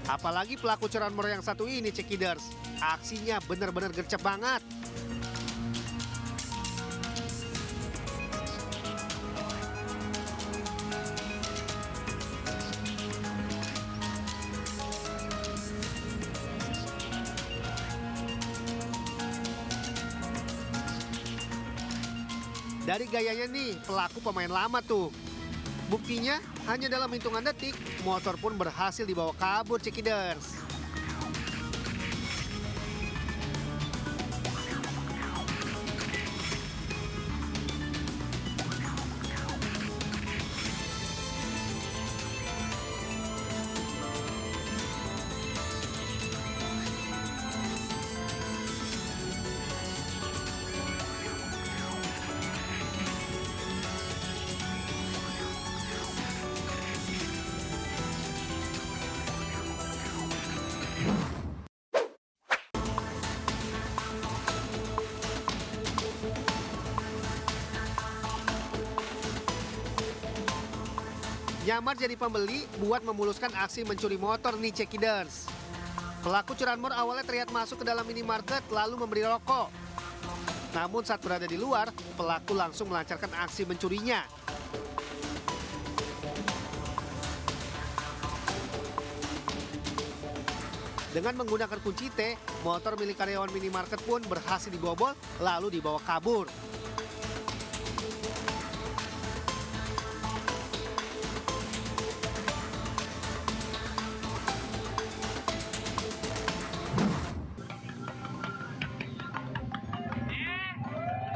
Apalagi pelaku curanmor yang satu ini, Cekiders. Aksinya benar-benar gercep banget. Dari gayanya nih, pelaku pemain lama tuh. Buktinya, hanya dalam hitungan detik, motor pun berhasil dibawa kabur, Cekiders. Nyamar jadi pembeli buat memuluskan aksi mencuri motor nih, Cekiders. Pelaku curanmor awalnya terlihat masuk ke dalam minimarket lalu memberi rokok. Namun saat berada di luar, pelaku langsung melancarkan aksi mencurinya. Dengan menggunakan kunci T, motor milik karyawan minimarket pun berhasil dibobol lalu dibawa kabur.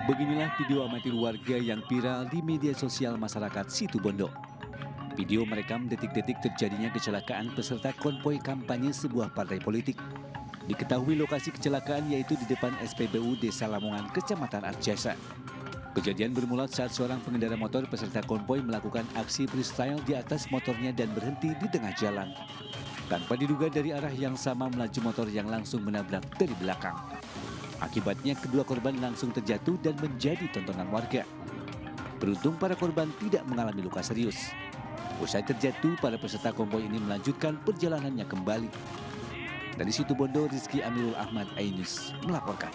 Beginilah video amatir warga yang viral di media sosial masyarakat Situbondo. Video merekam detik-detik terjadinya kecelakaan peserta konvoi kampanye sebuah partai politik. Diketahui lokasi kecelakaan yaitu di depan SPBU Desa Lamongan, Kecamatan Arjasa. Kejadian bermula saat seorang pengendara motor peserta konvoi melakukan aksi freestyle di atas motornya dan berhenti di tengah jalan. Tanpa diduga dari arah yang sama melaju motor yang langsung menabrak dari belakang. Akibatnya kedua korban langsung terjatuh dan menjadi tontonan warga. Beruntung para korban tidak mengalami luka serius. Usai terjatuh, para peserta konvoi ini melanjutkan perjalanannya kembali. Dari Situbondo, Rizky Amirul Ahmad Ainus melaporkan.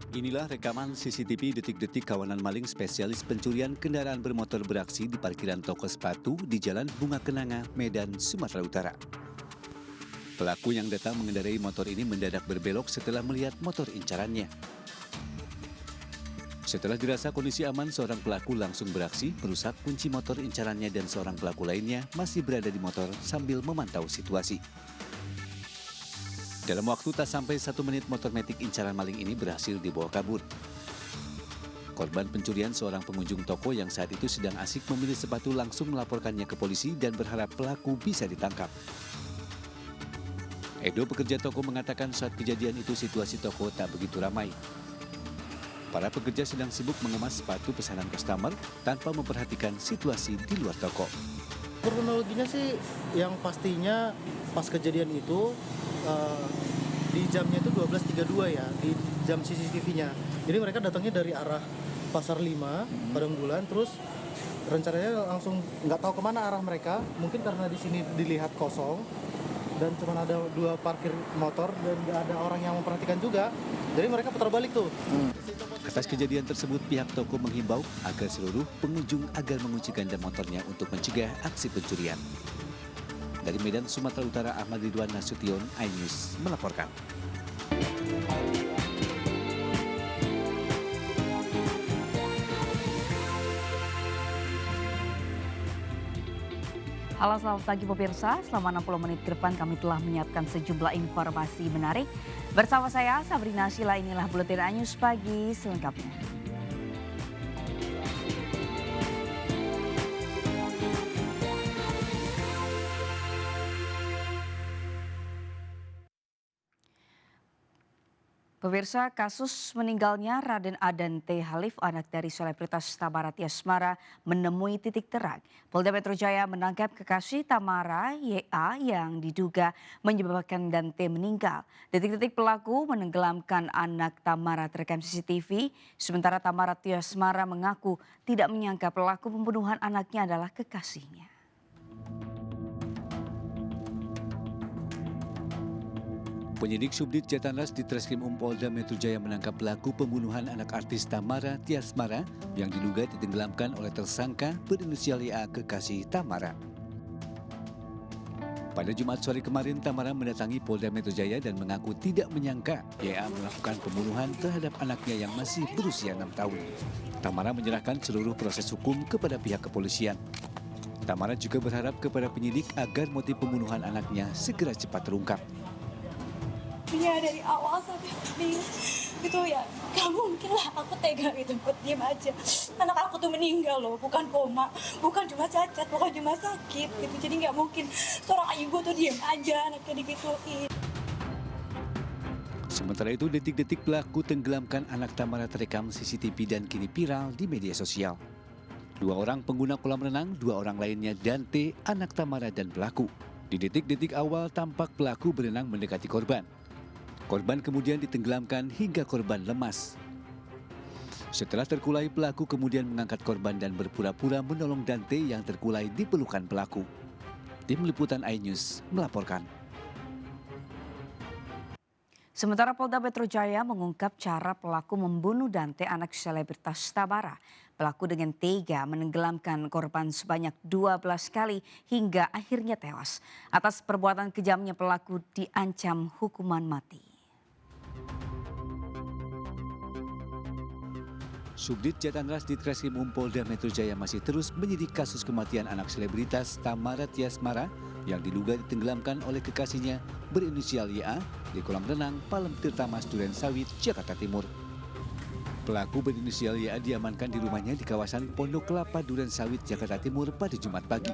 Inilah rekaman CCTV detik-detik kawanan maling spesialis pencurian kendaraan bermotor beraksi di parkiran toko sepatu di Jalan Bunga Kenanga, Medan, Sumatera Utara. Pelaku yang datang mengendarai motor ini mendadak berbelok setelah melihat motor incarannya. Setelah dirasa kondisi aman, seorang pelaku langsung beraksi merusak kunci motor incarannya dan seorang pelaku lainnya masih berada di motor sambil memantau situasi. Dalam waktu tak sampai 1 menit, motor metik incaran maling ini berhasil dibawa kabur. Korban pencurian seorang pengunjung toko yang saat itu sedang asik memilih sepatu langsung melaporkannya ke polisi dan berharap pelaku bisa ditangkap. Edo, pekerja toko, mengatakan saat kejadian itu situasi toko tak begitu ramai. Para pekerja sedang sibuk mengemas sepatu pesanan customer tanpa memperhatikan situasi di luar toko. Kronologinya sih yang pastinya pas kejadian itu di jamnya itu 12.32 ya, di jam CCTV-nya. Jadi mereka datangnya dari arah Pasar 5, Padang Bulan, terus rencananya langsung nggak tahu kemana arah mereka, mungkin karena di sini dilihat kosong dan cuma ada 2 parkir motor dan nggak ada orang yang memperhatikan juga, jadi mereka putar balik tuh. Atas kejadian tersebut, pihak toko menghimbau agar seluruh pengunjung agar mengunci ganda motornya untuk mencegah aksi pencurian. Dari Medan, Sumatera Utara, Ahmad Ridwan Nasution, Ainus melaporkan. Halo, selamat pagi pemirsa. Selama 60 menit ke depan kami telah menyiapkan sejumlah informasi menarik. Bersama saya Sabrina Sila, inilah Buletin Anyus Pagi selengkapnya. Pemirsa, kasus meninggalnya Raden Adan T. Halif, anak dari selebritas Tamara Tiasmara, menemui titik terang. Polda Metro Jaya menangkap kekasih Tamara, YA, yang diduga menyebabkan Dan T meninggal. Detik-detik pelaku menenggelamkan anak Tamara terekam CCTV, sementara Tamara Tiasmara mengaku tidak menyangka pelaku pembunuhan anaknya adalah kekasihnya. Penyidik Subdit Jatanras di Treskrim Polda Metro Jaya menangkap pelaku pembunuhan anak artis Tamara Tiasmara yang diduga ditenggelamkan oleh tersangka berinisial YA, kekasih Tamara. Pada Jumat sore kemarin, Tamara mendatangi Polda Metro Jaya dan mengaku tidak menyangka YA melakukan pembunuhan terhadap anaknya yang masih berusia 6 tahun. Tamara menyerahkan seluruh proses hukum kepada pihak kepolisian. Tamara juga berharap kepada penyidik agar motif pembunuhan anaknya segera cepat terungkap. Ya dari awal sampai ini gitu ya, gak mungkin lah aku tega gitu buat diem aja. Anak aku tuh meninggal loh, bukan koma, bukan cuma cacat, bukan cuma sakit gitu. Jadi gak mungkin seorang ibu tuh diem aja anaknya digituin. Sementara itu, detik-detik pelaku tenggelamkan anak Tamara terekam CCTV dan kini viral di media sosial. 2 orang pengguna kolam renang, 2 orang lainnya Dan T, anak Tamara dan pelaku. Di detik-detik awal tampak pelaku berenang mendekati korban. Korban kemudian ditenggelamkan hingga korban lemas. Setelah terkulai, pelaku kemudian mengangkat korban dan berpura-pura menolong Dante yang terkulai di pelukan pelaku. Tim Liputan iNews melaporkan. Sementara Polda Metro Jaya mengungkap cara pelaku membunuh Dante, anak selebritas Tamara. Pelaku dengan tega menenggelamkan korban sebanyak 12 kali hingga akhirnya tewas. Atas perbuatan kejamnya, pelaku diancam hukuman mati. Subdit Jatanras di Treskrim Polda Metro Jaya masih terus menyidik kasus kematian anak selebritas Tamara Tiasmara yang diduga ditenggelamkan oleh kekasihnya berinisial YA di kolam renang Palem Tirtamas Duren Sawit, Jakarta Timur. Pelaku berinisial YA diamankan di rumahnya di kawasan Pondok Kelapa Duren Sawit, Jakarta Timur pada Jumat pagi.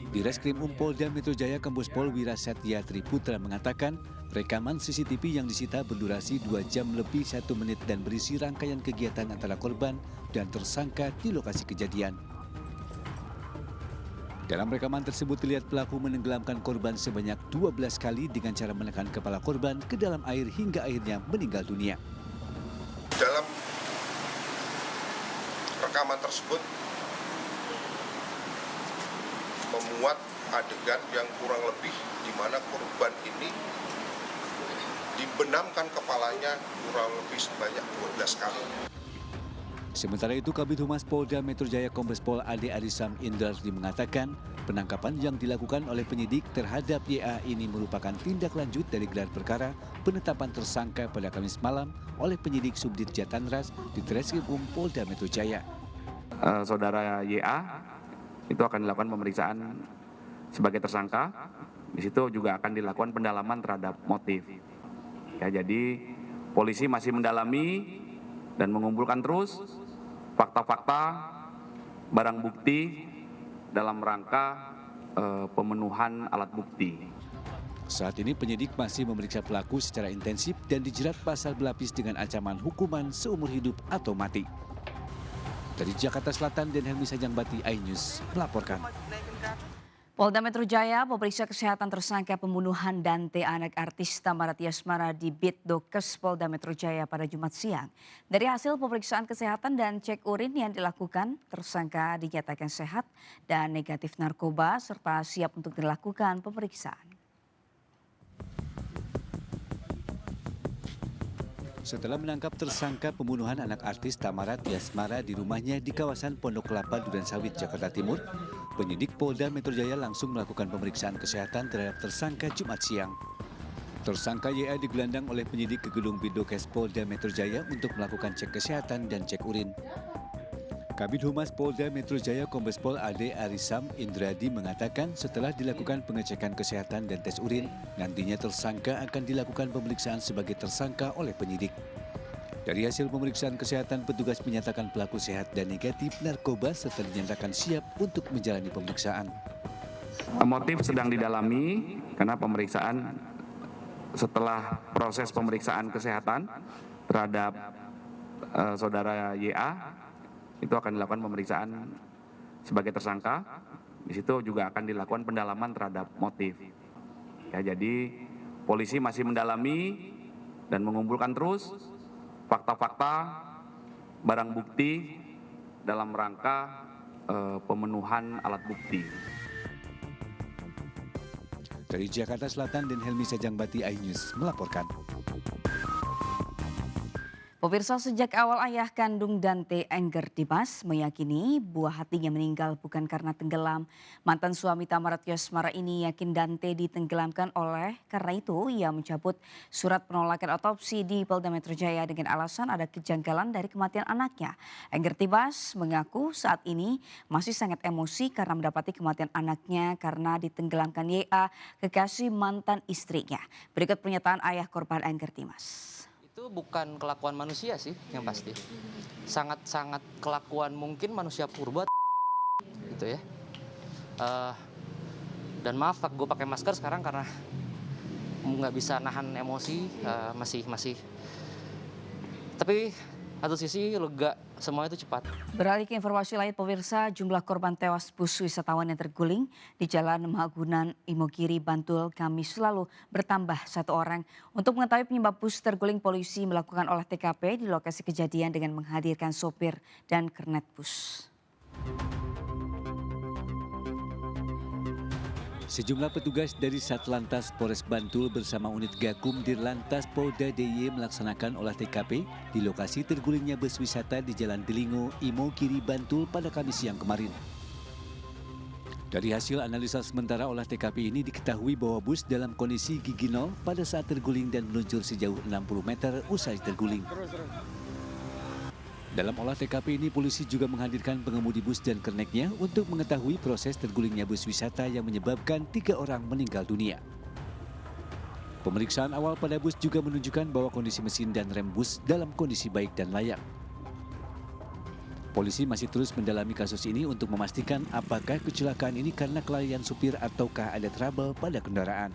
Di Reskrim Polda Metro Jaya, Kombes Pol Wira Satya Triputra mengatakan rekaman CCTV yang disita berdurasi 2 jam lebih 1 menit dan berisi rangkaian kegiatan antara korban dan tersangka di lokasi kejadian. Dalam rekaman tersebut terlihat pelaku menenggelamkan korban sebanyak 12 kali dengan cara menekan kepala korban ke dalam air hingga akhirnya meninggal dunia. Dalam rekaman tersebut memuat adegan yang kurang lebih di mana korban ini dibenamkan kepalanya kurang lebih sebanyak 12 kali. Sementara itu, Kabid Humas Polda Metro Jaya Kombes Pol Ade Arisam Indradi mengatakan penangkapan yang dilakukan oleh penyidik terhadap YA ini merupakan tindak lanjut dari gelar perkara penetapan tersangka pada Kamis malam oleh penyidik Subdit Jatanras di Treskrim Polda Metro Jaya. Saudara YA itu akan dilakukan pemeriksaan sebagai tersangka. Di situ juga akan dilakukan pendalaman terhadap motif. Ya, jadi polisi masih mendalami dan mengumpulkan terus fakta-fakta, barang bukti dalam rangka pemenuhan alat bukti. Saat ini penyidik masih memeriksa pelaku secara intensif dan dijerat pasal berlapis dengan ancaman hukuman seumur hidup atau mati. Dari Jakarta Selatan, dan Helmi Sajangbati, iNews melaporkan. Polda Metro Jaya memeriksa kesehatan tersangka pembunuhan Dante, anak artis Tamara Tiasmara di Bitdokes Polda Metro Jaya pada Jumat siang. Dari hasil pemeriksaan kesehatan dan cek urin yang dilakukan, tersangka dinyatakan sehat dan negatif narkoba serta siap untuk dilakukan pemeriksaan. Setelah menangkap tersangka pembunuhan anak artis Tamara Tiasmara di rumahnya di kawasan Pondok Kelapa Duren Sawit, Jakarta Timur, penyidik Polda Metro Jaya langsung melakukan pemeriksaan kesehatan terhadap tersangka Jumat siang. Tersangka YA digelandang oleh penyidik ke gedung Bitdokes Polda Metro Jaya untuk melakukan cek kesehatan dan cek urin. Kabid Humas Polda Metro Jaya Kombes Pol Ade Arisam Indradi mengatakan setelah dilakukan pengecekan kesehatan dan tes urin, nantinya tersangka akan dilakukan pemeriksaan sebagai tersangka oleh penyidik. Dari hasil pemeriksaan kesehatan, petugas menyatakan pelaku sehat dan negatif narkoba serta dinyatakan siap untuk menjalani pemeriksaan. Motif sedang didalami karena pemeriksaan setelah proses pemeriksaan kesehatan terhadap saudara YA, itu akan dilakukan pemeriksaan sebagai tersangka. Di situ juga akan dilakukan pendalaman terhadap motif. Ya, jadi polisi masih mendalami dan mengumpulkan terus fakta-fakta, barang bukti dalam rangka pemenuhan alat bukti. Dari Jakarta Selatan dan Helmi Sajangbati, iNews melaporkan. Pemirsa, sejak awal ayah kandung Dante, Engger Dimas, meyakini buah hatinya meninggal bukan karena tenggelam. Mantan suami Tamara Tiasmara ini yakin Dante ditenggelamkan karena itu ia mencabut surat penolakan otopsi di Polda Metro Jaya dengan alasan ada kejanggalan dari kematian anaknya. Engger Dimas mengaku saat ini masih sangat emosi karena mendapati kematian anaknya karena ditenggelamkan YA, kekasih mantan istrinya. Berikut pernyataan ayah korban Engger Dimas. Itu bukan kelakuan manusia sih yang pasti. Sangat-sangat kelakuan mungkin manusia purba gitu ya. Dan maaf gue pakai masker sekarang karena nggak bisa nahan emosi, masih. Tapi satu sisi lega, semua itu cepat. Beralih ke informasi lain, pemirsa, jumlah korban tewas bus wisatawan yang terguling di Jalan Mahagunan, Imogiri, Bantul, Kamis lalu bertambah 1 orang. Untuk mengetahui penyebab bus terguling, polisi melakukan olah TKP di lokasi kejadian dengan menghadirkan sopir dan kernet bus. Sejumlah petugas dari Satlantas Polres Bantul bersama unit Gakum Dirlantas Polda DIY melaksanakan olah TKP di lokasi tergulingnya bus wisata di Jalan Delingo, Imogiri, Bantul pada Kamis siang kemarin. Dari hasil analisa sementara olah TKP ini diketahui bahwa bus dalam kondisi gigi nol pada saat terguling dan meluncur sejauh 60 meter usai terguling. Dalam olah TKP ini, polisi juga menghadirkan pengemudi bus dan kerneknya untuk mengetahui proses tergulingnya bus wisata yang menyebabkan 3 orang meninggal dunia. Pemeriksaan awal pada bus juga menunjukkan bahwa kondisi mesin dan rem bus dalam kondisi baik dan layak. Polisi masih terus mendalami kasus ini untuk memastikan apakah kecelakaan ini karena kelalaian supir ataukah ada trouble pada kendaraan.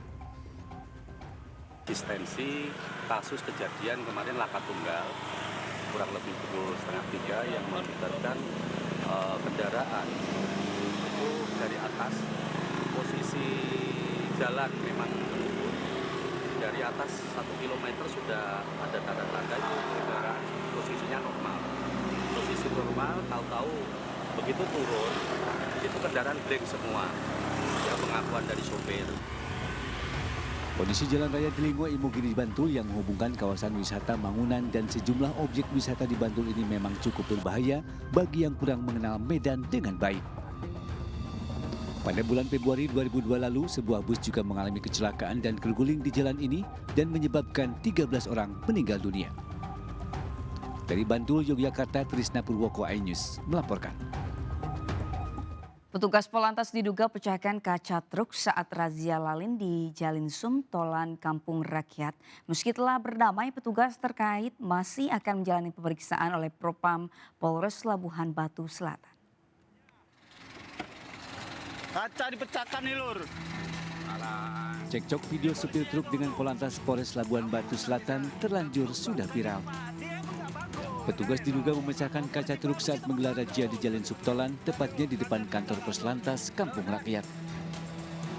Konsistensi kasus kejadian kemarin laka tunggal kurang lebih pukul 2:30 yang melibatkan kendaraan itu dari atas, posisi jalan memang menurun, dari atas 1 kilometer sudah ada tanda-tanda itu kendaraan posisinya normal, tahu-tahu begitu turun itu kendaraan break semua, ya pengakuan dari sopir. Kondisi Jalan Raya Delingo Imogiri Bantul yang menghubungkan kawasan wisata Mangunan dan sejumlah objek wisata di Bantul ini memang cukup berbahaya bagi yang kurang mengenal Medan dengan baik. Pada bulan Februari 2002 lalu, sebuah bus juga mengalami kecelakaan dan terguling di jalan ini dan menyebabkan 13 orang meninggal dunia. Dari Bantul, Yogyakarta, Trisna Purwoko, iNews melaporkan. Petugas Polantas diduga pecahkan kaca truk saat razia lalin di Jalinsum, Tolan, Kampung Rakyat. Meski telah berdamai, petugas terkait masih akan menjalani pemeriksaan oleh Propam Polres Labuhan Batu Selatan. Kaca dipecahkan nih, Lur. Cekcok video supir truk dengan Polantas Polres Labuhan Batu Selatan terlanjur sudah viral. Petugas diduga memecahkan kaca truk saat menggelar razia di Jalan Subtolan, tepatnya di depan kantor Pos Lantas Kampung Rakyat.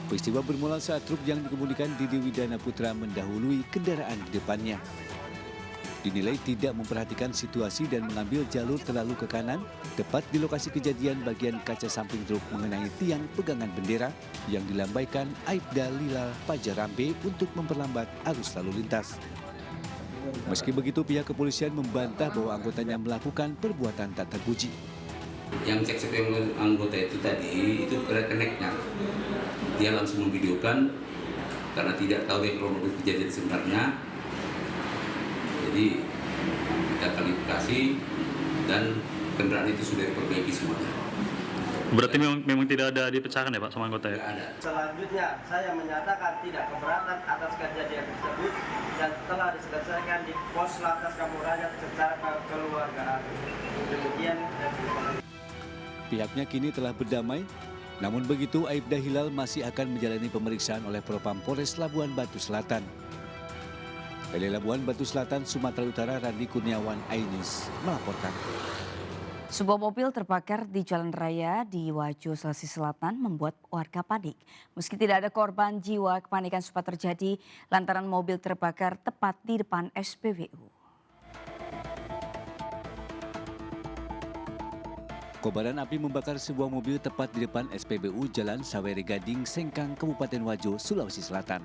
Peristiwa bermula saat truk yang dikemudikan Didi Widana Putra mendahului kendaraan di depannya. Dinilai tidak memperhatikan situasi dan mengambil jalur terlalu ke kanan, tepat di lokasi kejadian bagian kaca samping truk mengenai tiang pegangan bendera yang dilambaikan Aibda Lila Pajarambe untuk memperlambat arus lalu lintas. Meski begitu, pihak kepolisian membantah bahwa anggotanya melakukan perbuatan tak terpuji. Yang cek anggota itu tadi, itu keneknya. Dia langsung memvideokan karena tidak tahu kronologi kejadian sebenarnya. Jadi kita klarifikasi dan kendaraan itu sudah diperbaiki semuanya. Berarti memang tidak ada dipecahkan ya Pak sama anggota ya? Tidak ada. Selanjutnya saya menyatakan tidak keberatan atas kejadian tersebut dan telah diselesaikan di Pos Lantas Kampung Rakyat secara kekeluargaan. Demikian dan terima kasih. Pihaknya kini telah berdamai, namun begitu Aibda Hilal masih akan menjalani pemeriksaan oleh Propam Polres Labuhan Batu Selatan. Dari Labuan Batu Selatan, Sumatera Utara, Randi Kurniawan, iNews melaporkan. Sebuah mobil terbakar di jalan raya di Wajo, Sulawesi Selatan membuat warga panik. Meski tidak ada korban jiwa, kepanikan sempat terjadi lantaran mobil terbakar tepat di depan SPBU. Kobaran api membakar sebuah mobil tepat di depan SPBU Jalan Sawere Gading, Sengkang, Kabupaten Wajo, Sulawesi Selatan.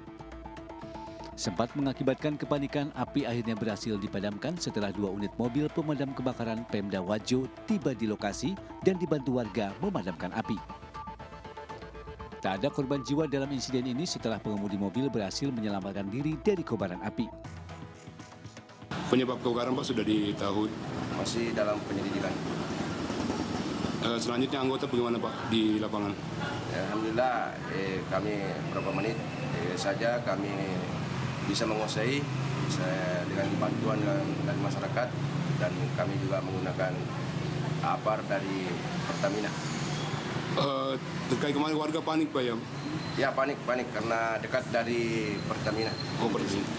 Sempat mengakibatkan kepanikan, api akhirnya berhasil dipadamkan setelah 2 unit mobil pemadam kebakaran Pemda Wajo tiba di lokasi dan dibantu warga memadamkan api. Tak ada korban jiwa dalam insiden ini setelah pengemudi mobil berhasil menyelamatkan diri dari kobaran api. Penyebab kebakaran Pak sudah diketahui? Masih dalam penyelidikan. Selanjutnya anggota bagaimana Pak di lapangan? Alhamdulillah kami beberapa menit saja kami bisa menguasai dengan bantuan dari masyarakat, dan kami juga menggunakan APAR dari Pertamina. Terkait kemarin warga panik Pak ya? Ya panik karena dekat dari Pertamina. Oh, Pertamina.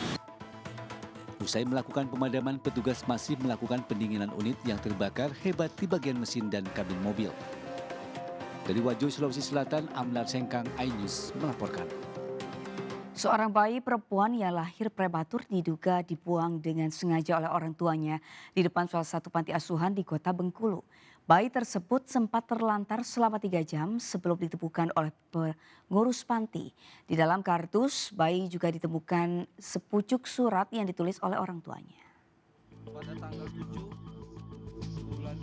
Usai melakukan pemadaman, petugas masih melakukan pendinginan unit yang terbakar hebat di bagian mesin dan kabin mobil. Dari Wajo, Sulawesi Selatan, Amlar Sengkang, iNews melaporkan. Seorang bayi perempuan yang lahir prematur diduga dibuang dengan sengaja oleh orang tuanya di depan salah satu panti asuhan di Kota Bengkulu. Bayi tersebut sempat terlantar selama 3 jam sebelum ditemukan oleh pengurus panti. Di dalam kardus, bayi juga ditemukan sepucuk surat yang ditulis oleh orang tuanya. Pada tanggal 7 bulan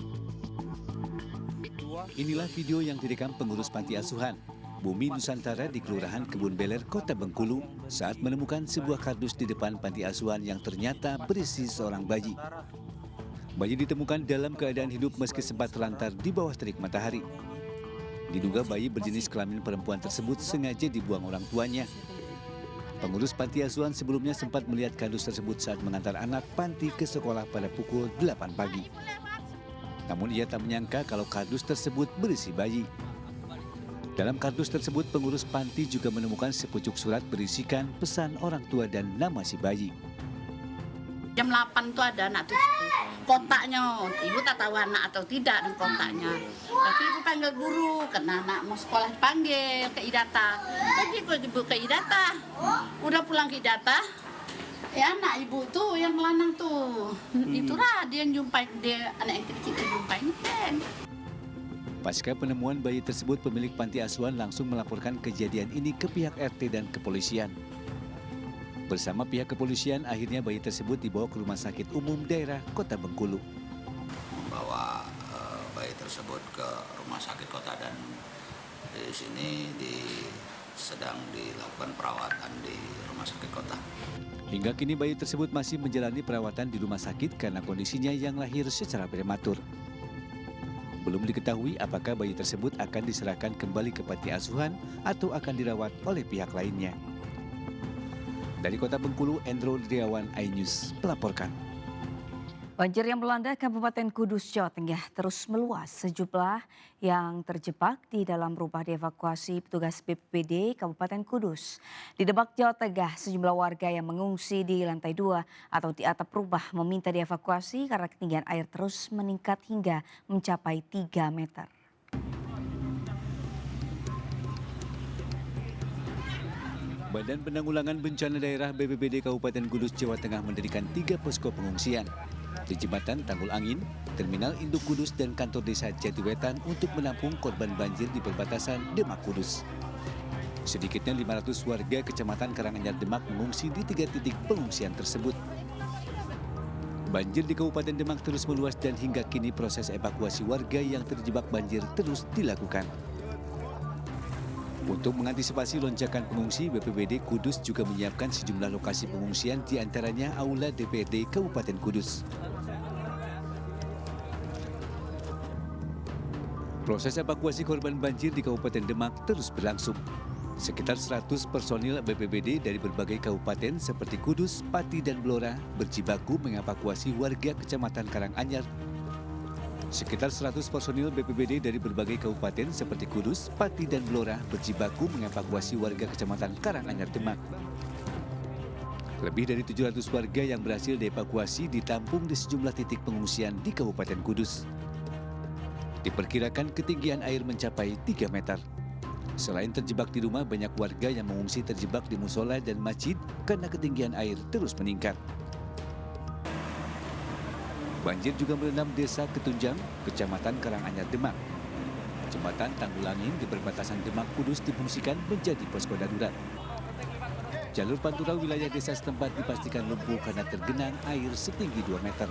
2. Inilah video yang direkam pengurus panti asuhan Bumi Nusantara di Kelurahan Kebun Beler, Kota Bengkulu saat menemukan sebuah kardus di depan panti asuhan yang ternyata berisi seorang bayi. Bayi ditemukan dalam keadaan hidup meski sempat terlantar di bawah terik matahari. Diduga bayi berjenis kelamin perempuan tersebut sengaja dibuang orang tuanya. Pengurus panti asuhan sebelumnya sempat melihat kardus tersebut saat mengantar anak panti ke sekolah pada pukul 8 pagi. Namun ia tak menyangka kalau kardus tersebut berisi bayi. Dalam kardus tersebut, pengurus panti juga menemukan sepucuk surat berisikan pesan orang tua dan nama si bayi. Jam 8 tuh ada anak tuh kotaknya, ibu tak tahu anak atau tidak dan kotaknya. Tapi ibu panggil guru, karena anak mau sekolah dipanggil ke Idata. Pergi ke ibu ke Idata, udah pulang ke Idata, ya anak ibu tuh yang melanang tuh, itulah dia yang jumpain, dia anak yang kecil jumpain kan. Pasca penemuan bayi tersebut, pemilik panti asuhan langsung melaporkan kejadian ini ke pihak RT dan kepolisian. Bersama pihak kepolisian, akhirnya bayi tersebut dibawa ke Rumah Sakit Umum Daerah Kota Bengkulu. Membawa bayi tersebut ke Rumah Sakit Kota dan di sini sedang dilakukan perawatan di Rumah Sakit Kota. Hingga kini bayi tersebut masih menjalani perawatan di rumah sakit karena kondisinya yang lahir secara prematur. Belum diketahui apakah bayi tersebut akan diserahkan kembali ke panti asuhan atau akan dirawat oleh pihak lainnya. Dari Kota Bengkulu, Endro Driawan, iNews melaporkan. Banjir yang melanda Kabupaten Kudus, Jawa Tengah terus meluas. Sejumlah yang terjebak di dalam rumah dievakuasi petugas BPBD Kabupaten Kudus. Di Demak, Jawa Tengah, sejumlah warga yang mengungsi di lantai 2 atau di atap rumah meminta dievakuasi karena ketinggian air terus meningkat hingga mencapai 3 meter. Badan Penanggulangan Bencana Daerah BPBD Kabupaten Kudus, Jawa Tengah mendirikan 3 posko pengungsian di Jembatan Tanggul Angin, Terminal Induk Kudus, dan kantor desa Jatiwetan untuk menampung korban banjir di perbatasan Demak Kudus. Sedikitnya 500 warga Kecamatan Karanganyar Demak mengungsi di 3 titik pengungsian tersebut. Banjir di Kabupaten Demak terus meluas dan hingga kini proses evakuasi warga yang terjebak banjir terus dilakukan. Untuk mengantisipasi lonjakan pengungsi, BPBD Kudus juga menyiapkan sejumlah lokasi pengungsian, di antaranya Aula DPRD Kabupaten Kudus. Proses evakuasi korban banjir di Kabupaten Demak terus berlangsung. Sekitar 100 personil BPBD dari berbagai kabupaten seperti Kudus, Pati, dan Blora berjibaku mengevakuasi warga Kecamatan Karanganyar. Sekitar 100 personil BPBD dari berbagai kabupaten seperti Kudus, Pati, dan Blora berjibaku mengevakuasi warga Kecamatan Karanganyar Demak. Lebih dari 700 warga yang berhasil dievakuasi ditampung di sejumlah titik pengungsian di Kabupaten Kudus. Diperkirakan ketinggian air mencapai 3 meter. Selain terjebak di rumah, banyak warga yang mengungsi terjebak di musola dan masjid karena ketinggian air terus meningkat. Banjir juga merendam Desa Ketunjang, Kecamatan Karanganyar, Demak. Jembatan Tanggulangin di perbatasan Demak Kudus difungsikan menjadi posko darurat. Jalur pantura wilayah desa setempat dipastikan lumpuh karena tergenang air setinggi 2 meter.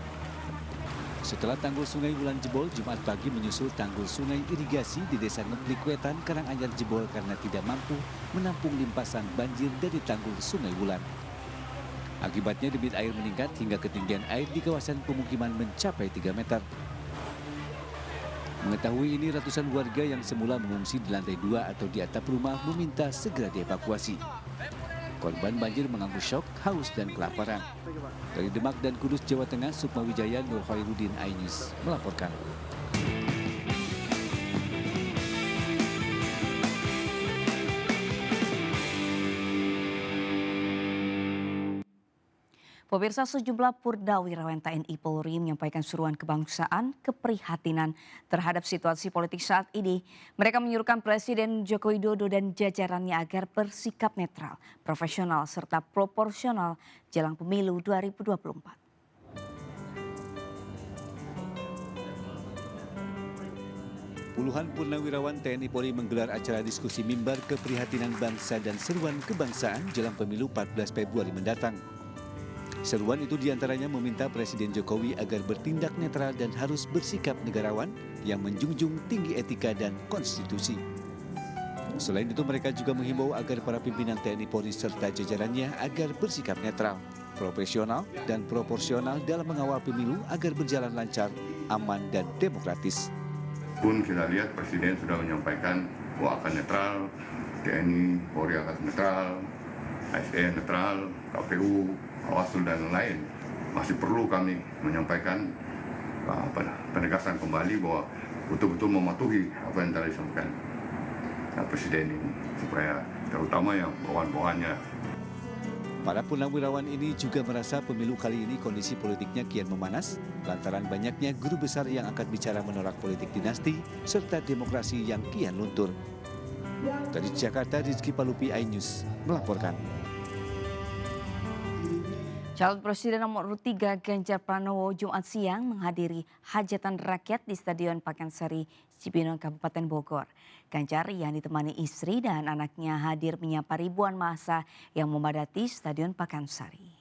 Setelah tanggul Sungai Wulan jebol, Jumat pagi menyusul tanggul sungai irigasi di Desa Ngeplik Wetan, Karanganyar jebol karena tidak mampu menampung limpasan banjir dari tanggul Sungai Wulan. Akibatnya debit air meningkat hingga ketinggian air di kawasan pemukiman mencapai 3 meter. Mengetahui ini, ratusan warga yang semula mengungsi di lantai 2 atau di atap rumah meminta segera dievakuasi. Korban banjir mengaku syok, haus, dan kelaparan. Dari Demak dan Kudus, Jawa Tengah, Sukma Wijaya, Nur Khairuddin, iNews melaporkan. Pemirsa, sejumlah purnawirawan TNI Polri menyampaikan seruan kebangsaan keprihatinan terhadap situasi politik saat ini. Mereka menyuruhkan Presiden Joko Widodo dan jajarannya agar bersikap netral, profesional, serta proporsional jelang pemilu 2024. Puluhan purnawirawan TNI Polri menggelar acara diskusi mimbar keprihatinan bangsa dan seruan kebangsaan jelang pemilu 14 Februari mendatang. Seruan itu diantaranya meminta Presiden Jokowi agar bertindak netral dan harus bersikap negarawan yang menjunjung tinggi etika dan konstitusi. Selain itu, mereka juga menghimbau agar para pimpinan TNI Polri serta jajarannya agar bersikap netral, profesional, dan proporsional dalam mengawal pemilu agar berjalan lancar, aman, dan demokratis. Pun kita lihat Presiden sudah menyampaikan bahwa akan netral, TNI Polri akan netral, ASN netral, KPU, Bawaslu dan lain. Masih perlu kami menyampaikan penegasan kembali bahwa betul-betul mematuhi apa yang telah disampaikan Presiden ini, supaya terutama yang bawahan-bawahannya. Para purnawirawan ini juga merasa pemilu kali ini kondisi politiknya kian memanas lantaran banyaknya guru besar yang akan bicara menolak politik dinasti serta demokrasi yang kian luntur. Dari Jakarta, Rizky Palupi, iNews melaporkan. Calon Presiden nomor 3 Ganjar Pranowo Jumat siang menghadiri hajatan rakyat di Stadion Pakansari, Cibinong, Kabupaten Bogor. Ganjar yang ditemani istri dan anaknya hadir menyapa ribuan massa yang memadati Stadion Pakansari.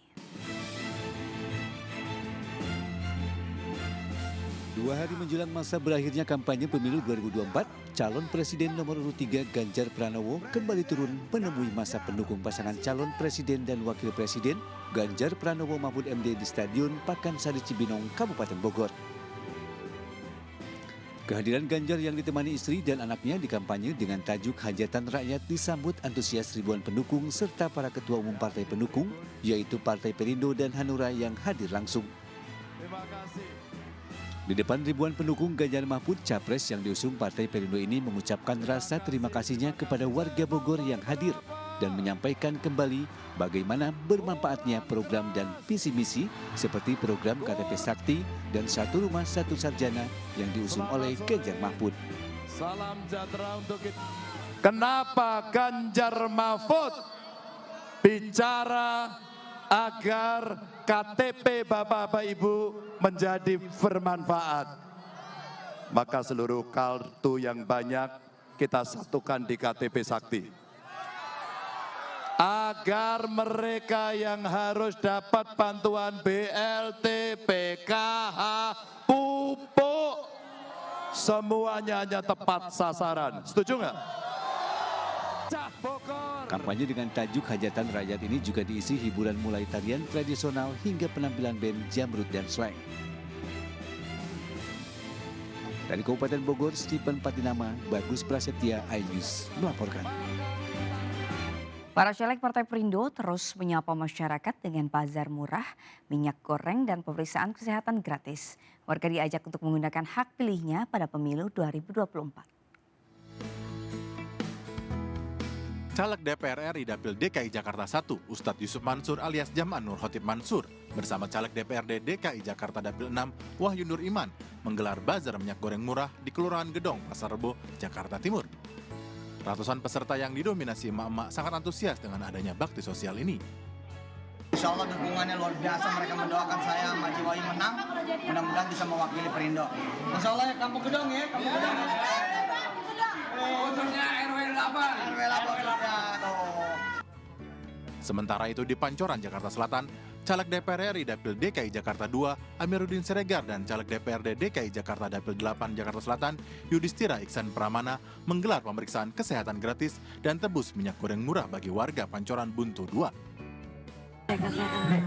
2 hari menjelang masa berakhirnya kampanye pemilu 2024, calon presiden nomor urut 3 Ganjar Pranowo kembali turun menemui masa pendukung pasangan calon presiden dan wakil presiden Ganjar Pranowo Mahfud MD di Stadion Pakansari Cibinong, Kabupaten Bogor. Kehadiran Ganjar yang ditemani istri dan anaknya di kampanye dengan tajuk Hajatan Rakyat disambut antusias ribuan pendukung serta para ketua umum partai pendukung, yaitu Partai Perindo dan Hanura yang hadir langsung. Di depan ribuan pendukung Ganjar Mahfud, capres yang diusung Partai Perindo ini mengucapkan rasa terima kasihnya kepada warga Bogor yang hadir dan menyampaikan kembali bagaimana bermanfaatnya program dan visi misi seperti program KTP Sakti dan Satu Rumah Satu Sarjana yang diusung oleh Ganjar Mahfud. Salam sejahtera untuk kita. Kenapa Ganjar Mahfud bicara agar KTP Bapak-Bapak Ibu menjadi bermanfaat? Maka seluruh kartu yang banyak kita satukan di KTP Sakti. Agar mereka yang harus dapat bantuan BLT, PKH, pupuk, semuanya hanya tepat sasaran. Setuju nggak? Kampanye dengan tajuk Hajatan Rakyat ini juga diisi hiburan mulai tarian tradisional hingga penampilan band Jamrut dan Slang. Dari Kabupaten Bogor, Stephen Patinama, Bagus Prasetya, iNews melaporkan. Para caleg Partai Perindo terus menyapa masyarakat dengan bazar murah, minyak goreng, dan pemeriksaan kesehatan gratis. Warga diajak untuk menggunakan hak pilihnya pada pemilu 2024. Caleg DPR RI Dapil DKI Jakarta 1, Ustadz Yusuf Mansur alias Jaman Nur Khotib Mansur, bersama caleg DPRD DKI Jakarta Dapil 6, Wahyu Nur Iman, menggelar bazar minyak goreng murah di Kelurahan Gedong, Pasar Rebo, Jakarta Timur. Ratusan peserta yang didominasi emak-emak sangat antusias dengan adanya bakti sosial ini. Insya Allah dukungannya luar biasa, mereka mendoakan saya Haji Wahyu menang, mudah-mudahan bisa mewakili Perindo. Insya Allah ya, Kampung Gedong ya, Kampung Gedong. Khususnya RW 8. RW 8. Sementara itu di Pancoran, Jakarta Selatan, caleg DPR RI Dapil DKI Jakarta 2, Amiruddin Siregar dan caleg DPRD DKI Jakarta Dapil 8 Jakarta Selatan, Yudhistira Iksan Pramana, menggelar pemeriksaan kesehatan gratis dan tebus minyak goreng murah bagi warga Pancoran Buntu 2. Kesehatan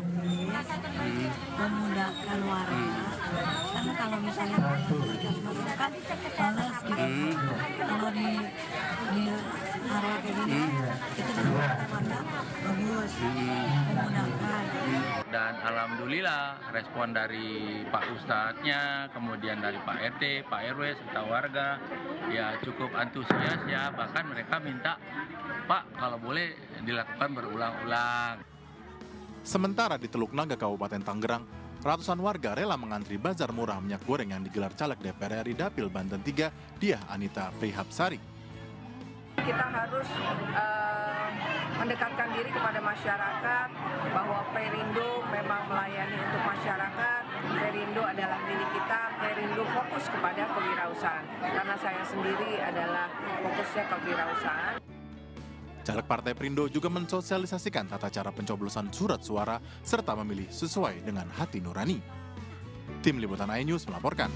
gratis memudahkan warga, karena kalau misalnya kan males gitu, kalau di area kayak gini itu warga bagus, memudahkan. Dan alhamdulillah respon dari Pak Ustadznya, kemudian dari Pak RT, Pak RW serta warga ya cukup antusias ya, bahkan mereka minta Pak kalau boleh dilakukan berulang-ulang. Sementara di Teluk Naga, Kabupaten Tangerang, ratusan warga rela mengantri bazar murah minyak goreng yang digelar caleg DPR RI Dapil Banten 3, Diah Anita Prihabsari. Kita harus mendekatkan diri kepada masyarakat bahwa Perindo memang melayani untuk masyarakat. Perindo adalah milik kita. Perindo fokus kepada kewirausahaan. Karena saya sendiri adalah fokusnya kewirausahaan. Caleg Partai Perindo juga mensosialisasikan tata cara pencoblosan surat suara serta memilih sesuai dengan hati nurani. Tim Liputan iNews melaporkan.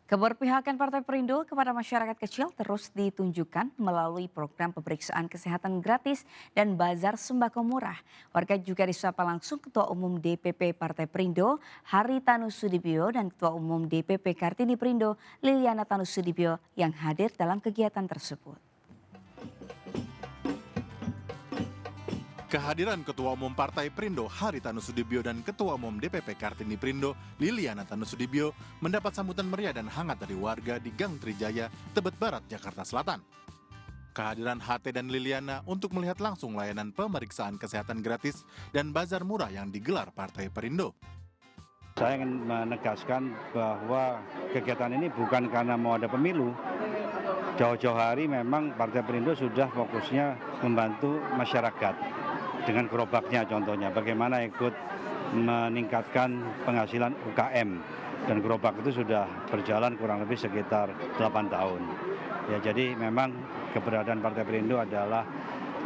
Keberpihakan Partai Perindo kepada masyarakat kecil terus ditunjukkan melalui program pemeriksaan kesehatan gratis dan bazar sembako murah. Warga juga disapa langsung Ketua Umum DPP Partai Perindo, Haritanu Sudibyo, dan Ketua Umum DPP Kartini Perindo, Liliana Tanu Sudibyo, yang hadir dalam kegiatan tersebut. Kehadiran Ketua Umum Partai Perindo Haritanu Sudibyo dan Ketua Umum DPP Kartini Perindo Liliana Tanu Sudibyo mendapat sambutan meriah dan hangat dari warga di Gang Trijaya, Tebet Barat, Jakarta Selatan. Kehadiran HT dan Liliana untuk melihat langsung layanan pemeriksaan kesehatan gratis dan bazar murah yang digelar Partai Perindo. Saya ingin menegaskan bahwa kegiatan ini bukan karena mau ada pemilu. Jauh-jauh hari memang Partai Perindo sudah fokusnya membantu masyarakat. Dengan gerobaknya contohnya, bagaimana ikut meningkatkan penghasilan UKM. Dan gerobak itu sudah berjalan kurang lebih sekitar 8 tahun. Ya, jadi memang keberadaan Partai Perindo adalah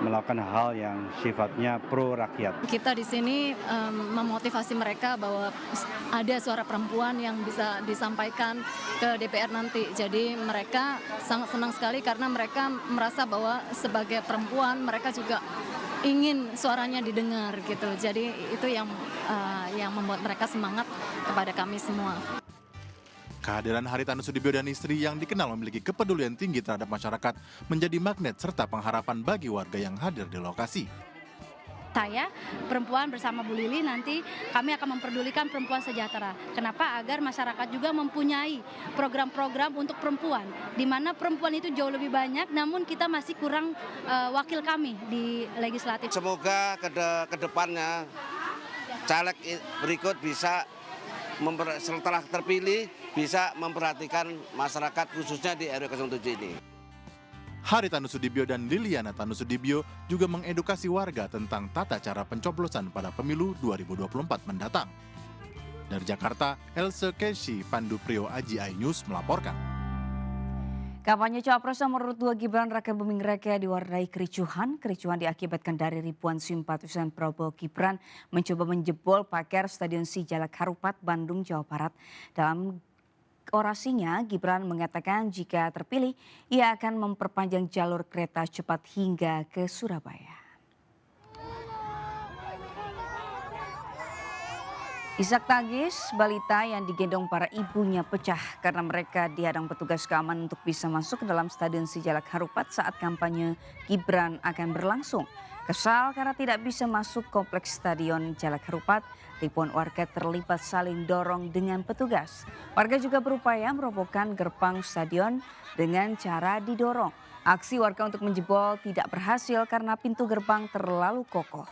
melakukan hal yang sifatnya pro rakyat. Kita di sini memotivasi mereka bahwa ada suara perempuan yang bisa disampaikan ke DPR nanti. Jadi mereka sangat senang sekali karena mereka merasa bahwa sebagai perempuan mereka juga ingin suaranya didengar gitu. Jadi itu yang membuat mereka semangat kepada kami semua. Kehadiran Haritanu Sudibyo dan istri yang dikenal memiliki kepedulian tinggi terhadap masyarakat menjadi magnet serta pengharapan bagi warga yang hadir di lokasi. Saya, perempuan bersama Bu Lili, nanti kami akan memperdulikan perempuan sejahtera. Kenapa? Agar masyarakat juga mempunyai program-program untuk perempuan, di mana perempuan itu jauh lebih banyak, namun kita masih kurang wakil kami di legislatif. Semoga ke depannya caleg berikut bisa setelah terpilih bisa memperhatikan masyarakat khususnya di RW 07 ini. Haritanu Sudibyo dan Liliana Tanu Sudibyo juga mengedukasi warga tentang tata cara pencoblosan pada pemilu 2024 mendatang. Dari Jakarta, Else Keshi Pandu Priyo Aji iNews melaporkan. Kampanye Cawapres nomor 2 Gibran Raka Buming Raka diwarnai kericuhan. Kericuhan diakibatkan dari ribuan simpatisan Prabowo Gibran mencoba menjebol pagar Stadion Sijalak Harupat, Bandung, Jawa Barat. Dalam orasinya, Gibran mengatakan jika terpilih, ia akan memperpanjang jalur kereta cepat hingga ke Surabaya. Isak tangis balita yang digendong para ibunya pecah karena mereka dihadang petugas keamanan untuk bisa masuk ke dalam Stadion Sijalak Harupat saat kampanye Gibran akan berlangsung. Kesal karena tidak bisa masuk kompleks Stadion Jalak Harupat, ribuan warga terlibat saling dorong dengan petugas. Warga juga berupaya merobohkan gerbang stadion dengan cara didorong. Aksi warga untuk menjebol tidak berhasil karena pintu gerbang terlalu kokoh.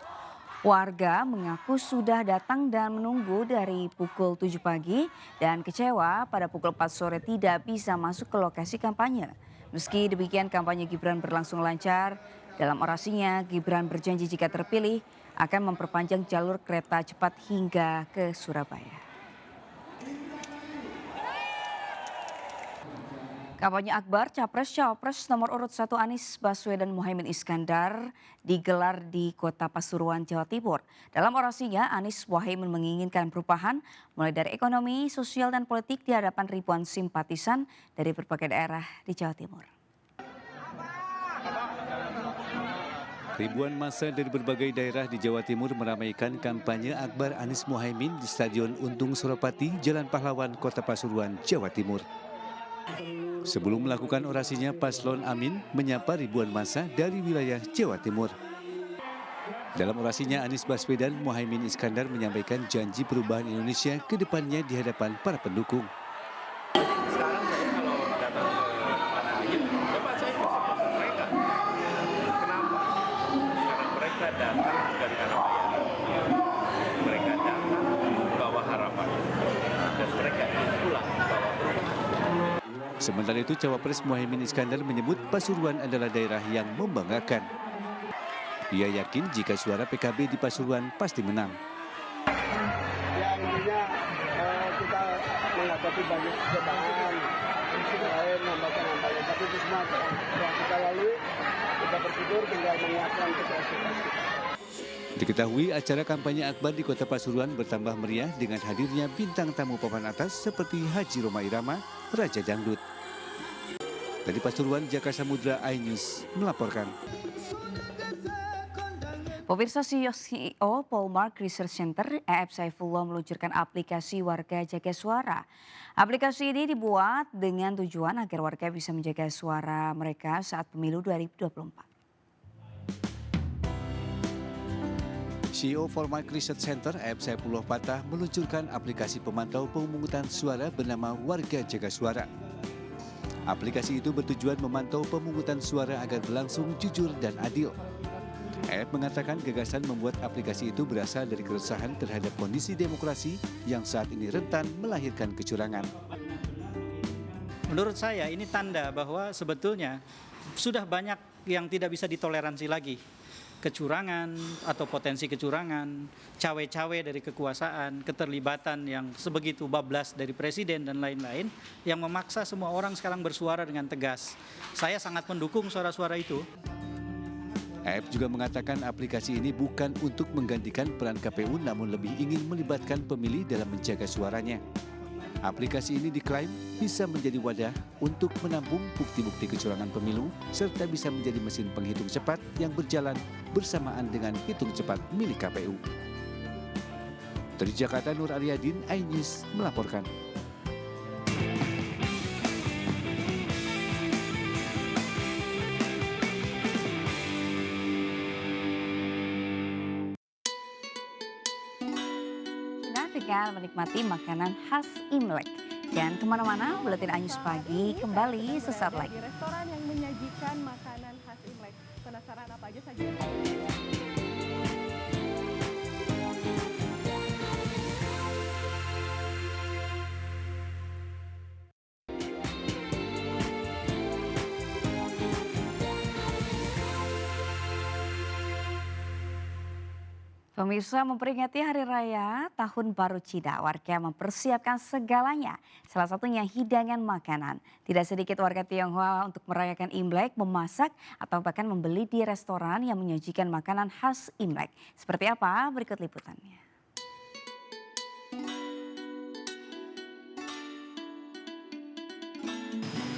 Warga mengaku sudah datang dan menunggu dari pukul 7 pagi dan kecewa pada pukul 4 sore tidak bisa masuk ke lokasi kampanye. Meski demikian kampanye Gibran berlangsung lancar. Dalam orasinya Gibran berjanji jika terpilih akan memperpanjang jalur kereta cepat hingga ke Surabaya. Kampanye akbar Capres-Cawapres nomor urut 1 Anies Baswedan Muhaimin Iskandar digelar di Kota Pasuruan, Jawa Timur. Dalam orasinya, Anies Muhaimin menginginkan perubahan mulai dari ekonomi, sosial, dan politik di hadapan ribuan simpatisan dari berbagai daerah di Jawa Timur. Ribuan massa dari berbagai daerah di Jawa Timur meramaikan kampanye akbar Anies Muhaimin di Stadion Untung Suropati, Jalan Pahlawan, Kota Pasuruan, Jawa Timur. Sebelum melakukan orasinya, Paslon Amin menyapa ribuan massa dari wilayah Jawa Timur. Dalam orasinya, Anies Baswedan Muhaimin Iskandar menyampaikan janji perubahan Indonesia ke depannya di hadapan para pendukung. Sekarang saya kalau datang ke Panahin, coba saya masuk mereka. Kenapa? Karena mereka datang bukan karena bayaran. Mereka datang membawa harapan. Dan mereka ingin pulang membawa perubahan. Sementara itu, Cawapres Muhaimin Iskandar menyebut Pasuruan adalah daerah yang membanggakan. Dia yakin jika suara PKB di Pasuruan pasti menang. Ya intinya kita menghadapi banyak cobaan, lain hambatan-hambatan, tapi itu semua yang kita lalui, kita bersyukur tinggal menguatkan keberhasilan kita. Diketahui acara kampanye akbar di Kota Pasuruan bertambah meriah dengan hadirnya bintang tamu papan atas seperti Haji Roma Irama, Raja Dangdut. Dari Pasuruan, Jaka Samudra, iNews melaporkan. Pemirsa, CEO Polmark Research Center EF Saifullah meluncurkan aplikasi Warga Jaga Suara. Aplikasi ini dibuat dengan tujuan agar warga bisa menjaga suara mereka saat pemilu 2024. CEO Polmark Research Center EF Saifullah Fatah meluncurkan aplikasi pemantau pemungutan suara bernama Warga Jaga Suara. Aplikasi itu bertujuan memantau pemungutan suara agar berlangsung jujur dan adil. EF mengatakan gagasan membuat aplikasi itu berasal dari keresahan terhadap kondisi demokrasi yang saat ini rentan melahirkan kecurangan. Menurut saya ini tanda bahwa sebetulnya sudah banyak yang tidak bisa ditoleransi lagi. Kecurangan atau potensi kecurangan, cawe-cawe dari kekuasaan, keterlibatan yang sebegitu bablas dari presiden dan lain-lain yang memaksa semua orang sekarang bersuara dengan tegas. Saya sangat mendukung suara-suara itu. EF juga mengatakan aplikasi ini bukan untuk menggantikan peran KPU namun lebih ingin melibatkan pemilih dalam menjaga suaranya. Aplikasi ini diklaim bisa menjadi wadah untuk menampung bukti-bukti kecurangan pemilu serta bisa menjadi mesin penghitung cepat yang berjalan bersamaan dengan hitung cepat milik KPU. Dari Jakarta, Nur Aryadin, iNews melaporkan. Dengan menikmati makanan khas Imlek. Jangan kemana-mana, Buletin iNews Pagi kembali sesaat lagi. Di restoran yang menyajikan makanan khas Imlek. Penasaran apa aja saja? Pemirsa, memperingati Hari Raya Tahun Baru Cina, warga mempersiapkan segalanya. Salah satunya hidangan makanan. Tidak sedikit warga Tionghoa untuk merayakan Imlek memasak atau bahkan membeli di restoran yang menyajikan makanan khas Imlek. Seperti apa? Berikut liputannya.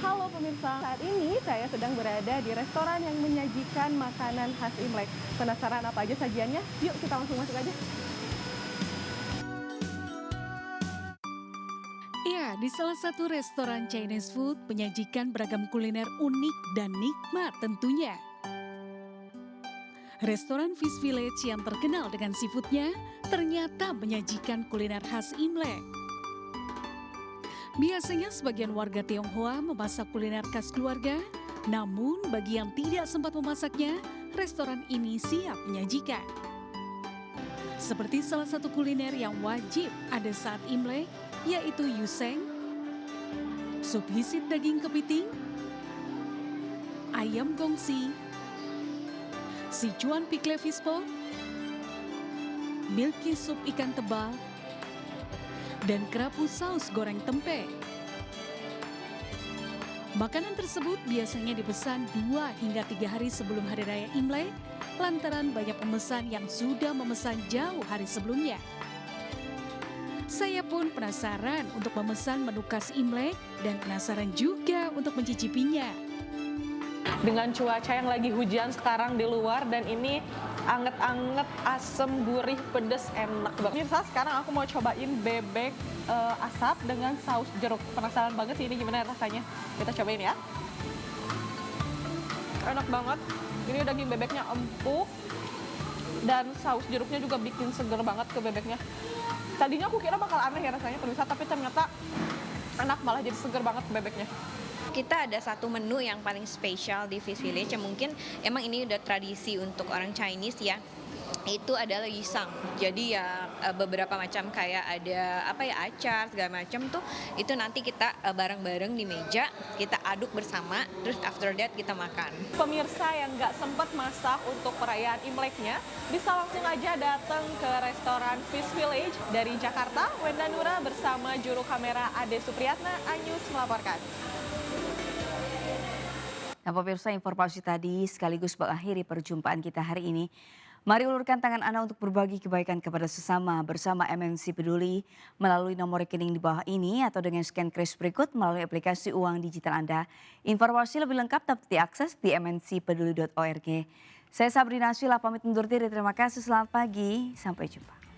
Halo pemirsa, saat ini saya sedang berada di restoran yang menyajikan makanan khas Imlek. Penasaran apa aja sajiannya? Yuk kita langsung masuk aja. Ya, di salah satu restoran Chinese food menyajikan beragam kuliner unik dan nikmat tentunya. Restoran Fish Village yang terkenal dengan seafoodnya ternyata menyajikan kuliner khas Imlek. Biasanya sebagian warga Tionghoa memasak kuliner khas keluarga Namun bagi yang tidak sempat memasaknya, restoran ini siap menyajikan. Seperti salah satu kuliner yang wajib ada saat Imlek, yaitu yuseng, sup hisit daging kepiting, ayam gongsi, Sichuan pikle fishball, milky sup ikan tebal, dan kerapu saus goreng tempe. Makanan tersebut biasanya dipesan 2 hingga 3 hari sebelum Hari Raya Imlek, lantaran banyak pemesan yang sudah memesan jauh hari sebelumnya. Saya pun penasaran untuk memesan menu khas Imlek dan penasaran juga untuk mencicipinya. Dengan cuaca yang lagi hujan sekarang di luar dan ini anget-anget, asem, gurih, pedes, enak banget. Mirsa, sekarang aku mau cobain bebek asap dengan saus jeruk. Penasaran banget sih ini gimana rasanya. Kita cobain ya. Enak banget. Ini daging bebeknya empuk dan saus jeruknya juga bikin seger banget ke bebeknya. Tadinya aku kira bakal aneh ya rasanya pemirsa, tapi ternyata enak, malah jadi seger banget ke bebeknya. Kita ada satu menu yang paling spesial di Fish Village yang mungkin emang ini udah tradisi untuk orang Chinese ya. Itu adalah yisang. Jadi ya beberapa macam kayak ada acar segala macam tuh itu nanti kita bareng-bareng di meja, kita aduk bersama, terus after that kita makan. Pemirsa yang nggak sempat masak untuk perayaan Imleknya bisa langsung aja datang ke restoran Fish Village dari Jakarta. Wenda Nura bersama juru kamera Ade Supriyatna, Anyus melaporkan. Nah, pemirsa, informasi tadi sekaligus mengakhiri perjumpaan kita hari ini. Mari ulurkan tangan Anda untuk berbagi kebaikan kepada sesama bersama MNC Peduli melalui nomor rekening di bawah ini atau dengan scan kris berikut melalui aplikasi uang digital Anda. Informasi lebih lengkap dapat diakses di mncpeduli.org. Saya Sabrina Syila pamit undur diri. Terima kasih, selamat pagi, sampai jumpa.